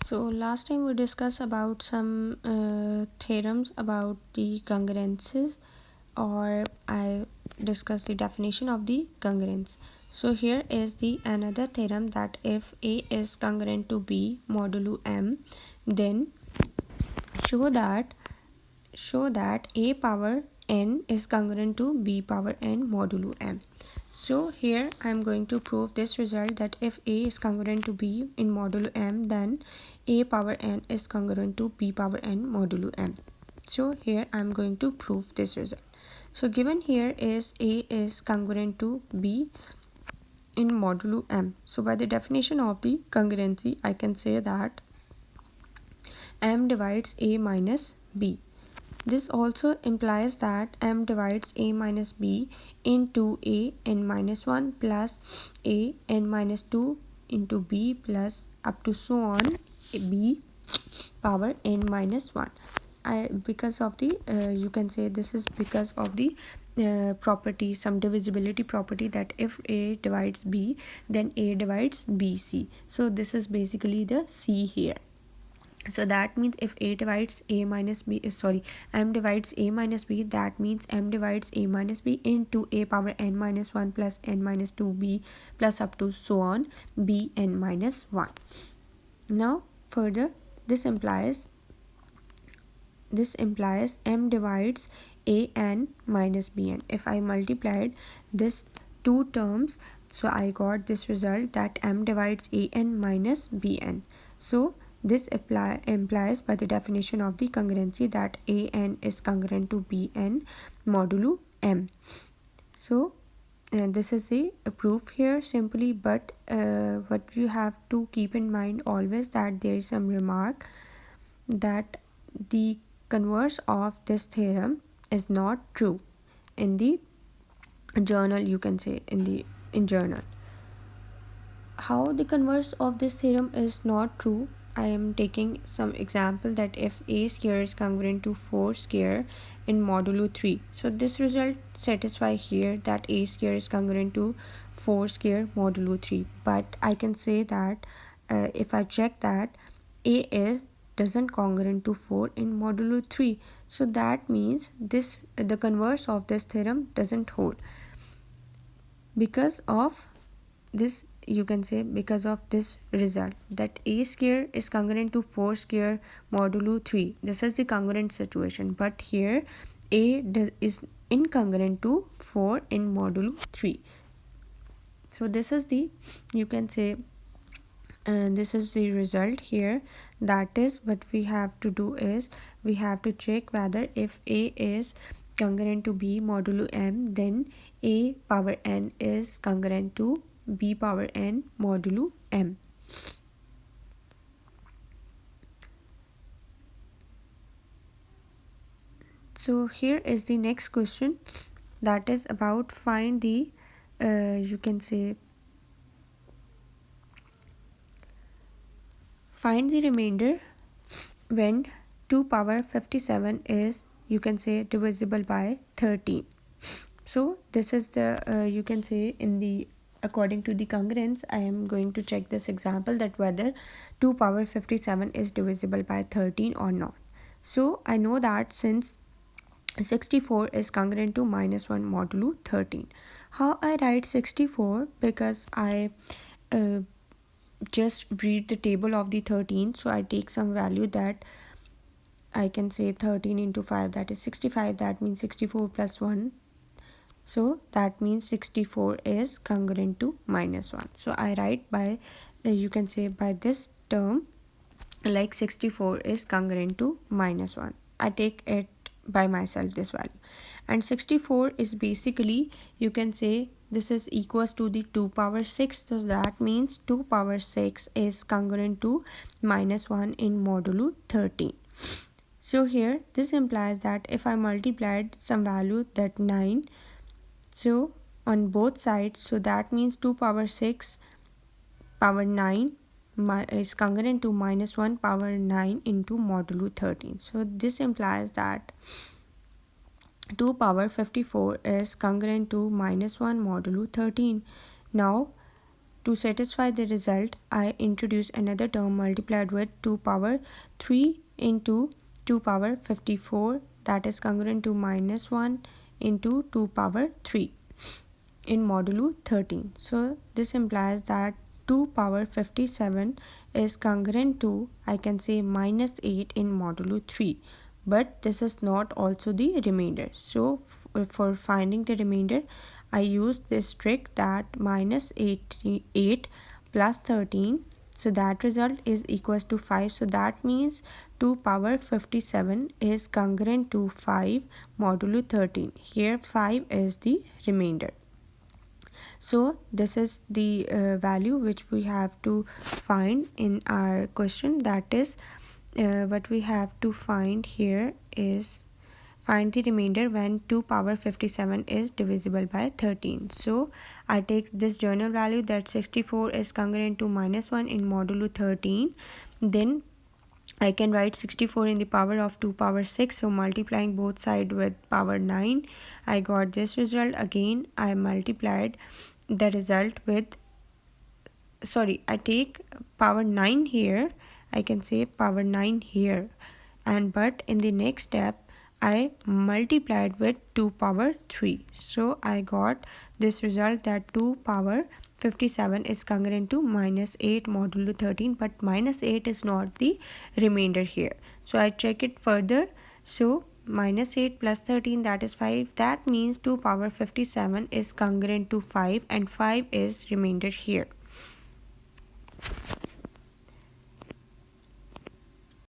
So last time we discussed about some theorems about the congruences, or I discussed the definition of the congruence. So here is the another theorem that if A is congruent to B modulo M, then show that A power n is congruent to B power n modulo M. So here I am going to prove this result that if A is congruent to B in modulo M, then A power n is congruent to B power n modulo M. So here I am going to prove this result. So given here is A is congruent to B in modulo M. So by the definition of the congruency, I can say that M divides A minus B. This also implies that M divides A minus B into A n minus 1 plus A n minus 2 into B plus up to so on B power n minus 1. Because of the you can say this is because of the property, some divisibility property, that if A divides B, then A divides BC. So this is basically the C here. So that means if A divides A minus B M divides A minus B, that means M divides A minus B into A power n minus 1 plus n minus 2B plus up to so on B n minus 1. Now further, this implies M divides A n minus B n. If I multiplied this two terms, so I got this result that M divides A n minus B n. So this implies by the definition of the congruency that A n is congruent to B n modulo M. So this is the proof here simply, but what you have to keep in mind always that there is some remark that the converse of this theorem is not true in the journal, you can say in journal. How the converse of this theorem is not true, I am taking some example that if A square is congruent to 4 square in modulo 3. So this result satisfy here that A square is congruent to 4 square modulo 3. But I can say that if I check that A is doesn't congruent to 4 in modulo 3. So that means the converse of this theorem doesn't hold. Because of this, you can say because of this result that A square is congruent to 4 square modulo 3. This is the congruent situation, but here A is incongruent to 4 in modulo 3. So this is the, you can say, this is the result here. That is what we have to do is we have to check whether if A is congruent to B modulo M, then A power n is congruent to B power n modulo M. So here is the next question, that is about find the you can say find the remainder when 2 power 57 is, you can say, divisible by 13. So this is the you can say in the according to the congruence, I am going to check this example that whether 2 power 57 is divisible by 13 or not. So I know that since 64 is congruent to minus 1 modulo 13. How I write 64? Because I just read the table of the 13. So I take some value that I can say 13 into 5, that is 65. That means 64 plus 1. So that means 64 is congruent to minus 1. So I write by you can say by this term, like 64 is congruent to minus 1. I take it by myself, this value. And 64 is basically, you can say, this is equals to the 2 power 6. So that means 2 power 6 is congruent to minus 1 in modulo 13. So here this implies that if I multiplied some value, that 9, so on both sides, so that means 2 power 6 power 9 is congruent to minus 1 power 9 into modulo 13. So this implies that 2 power 54 is congruent to minus 1 modulo 13. Now to satisfy the result, I introduce another term multiplied with 2 power 3 into 2 power 54, that is congruent to minus 1 into 2 power 3 in modulo 13. So this implies that 2 power 57 is congruent to, I can say, minus 8 in modulo 3. But this is not also the remainder. So for finding the remainder, I use this trick that minus 8 plus 13. So that result is equals to 5. So that means 2 power 57 is congruent to 5 modulo 13. Here 5 is the remainder. So this is the value which we have to find in our question. That is what we have to find here is find the remainder when 2 power 57 is divisible by 13. So I take this journal value that 64 is congruent to minus 1 in modulo 13. Then I can write 64 in the power of 2 power 6. So multiplying both sides with power 9, I got this result. Again, I multiplied the result with, I take power 9 here. I can say power 9 here. And but in the next step, I multiplied with 2 power 3. So I got this result that 2 power 57 is congruent to minus 8 modulo 13, but minus 8 is not the remainder here. So I check it further. So minus 8 plus 13, that is 5. That means 2 power 57 is congruent to 5 and 5 is remainder here.